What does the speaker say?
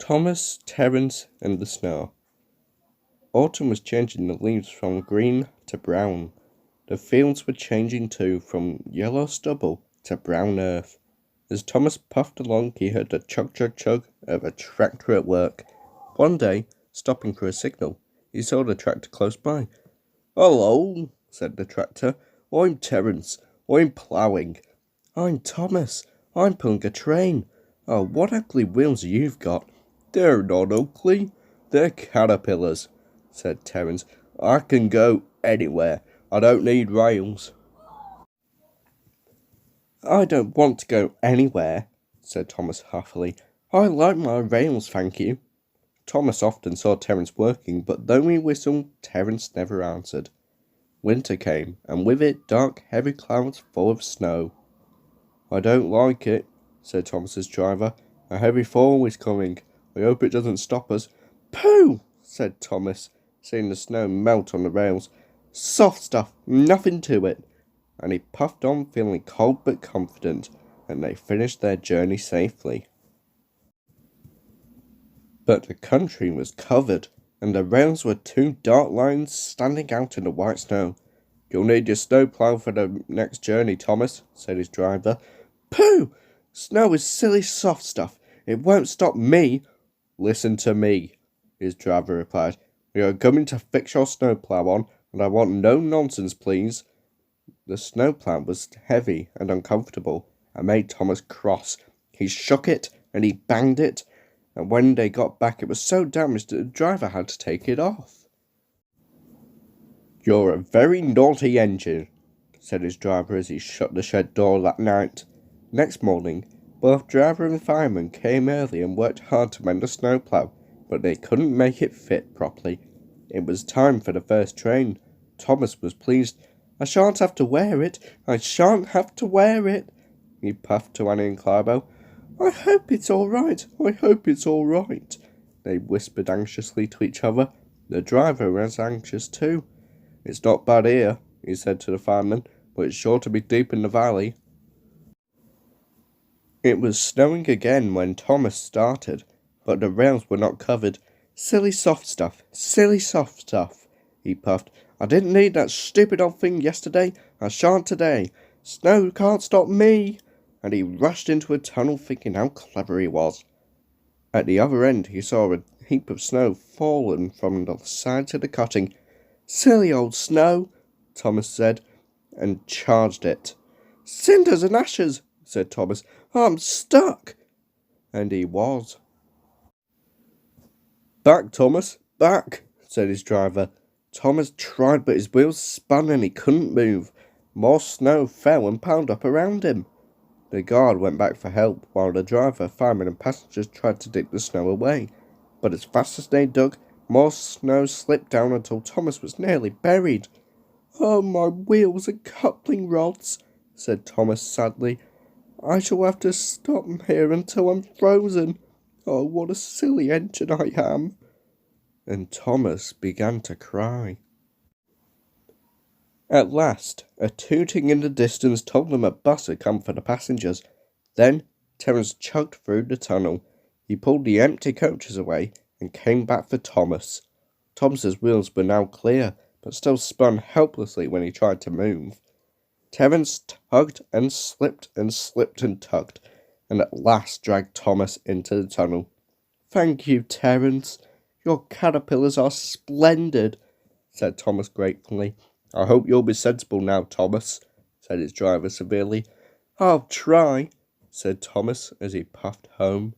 Thomas, Terence, and the Snow. Autumn was changing the leaves from green to brown. The fields were changing too, from yellow stubble to brown earth. As Thomas puffed along, he heard the chug-chug-chug of a tractor at work. One day, stopping for a signal, he saw the tractor close by. "Hello," said the tractor. "I'm Terence. I'm ploughing." "I'm Thomas. I'm pulling a train." "Oh, what ugly wheels you've got." "They're not ugly. They're caterpillars," said Terence. "I can go anywhere. I don't need rails." "I don't want to go anywhere," said Thomas huffily. "I like my rails, thank you." Thomas often saw Terence working, but though he whistled, Terence never answered. Winter came, and with it dark, heavy clouds full of snow. "I don't like it," said Thomas's driver. "A heavy fall is coming. I hope it doesn't stop us." "Pooh!" said Thomas, seeing the snow melt on the rails. "Soft stuff, nothing to it." And he puffed on, feeling cold but confident, and they finished their journey safely. But the country was covered, and the rails were two dark lines standing out in the white snow. "You'll need your snowplow for the next journey, Thomas," said his driver. "Pooh! Snow is silly soft stuff. It won't stop me." "Listen to me," his driver replied. "We are coming to fix your snowplow on, and I want no nonsense, please." The snowplow was heavy and uncomfortable, and made Thomas cross. He shook it, and he banged it, and when they got back it was so damaged that the driver had to take it off. "You're a very naughty engine," said his driver as he shut the shed door that night. Next morning, both driver and fireman came early and worked hard to mend the snowplow, but they couldn't make it fit properly. It was time for the first train. Thomas was pleased. "I shan't have to wear it. I shan't have to wear it," he puffed to Annie and Clibo. "I hope it's all right. I hope it's all right," they whispered anxiously to each other. The driver was anxious too. "It's not bad here," he said to the fireman, "but it's sure to be deep in the valley." It was snowing again when Thomas started, but the rails were not covered. Silly soft stuff, he puffed. "I didn't need that stupid old thing yesterday. I shan't today. Snow can't stop me." And he rushed into a tunnel thinking how clever he was. At the other end he saw a heap of snow fallen from the sides of the cutting. "Silly old snow," Thomas said, and charged it. "Cinders and ashes," said Thomas. "I'm stuck." And he was. "Back, Thomas, back," said his driver. Thomas tried, but his wheels spun and he couldn't move. More snow fell and piled up around him. The guard went back for help, while the driver, fireman and passengers tried to dig the snow away. But as fast as they dug, more snow slipped down until Thomas was nearly buried. "Oh, my wheels and coupling rods," said Thomas sadly. "I shall have to stop here until I'm frozen. Oh, what a silly engine I am." And Thomas began to cry. At last, a tooting in the distance told them a bus had come for the passengers. Then Terence chugged through the tunnel. He pulled the empty coaches away and came back for Thomas. Thomas's wheels were now clear, but still spun helplessly when he tried to move. Terence tugged and slipped and tugged, and at last dragged Thomas into the tunnel. "Thank you, Terence. Your caterpillars are splendid," said Thomas gratefully. "I hope you'll be sensible now, Thomas," said his driver severely. "I'll try," said Thomas as he puffed home.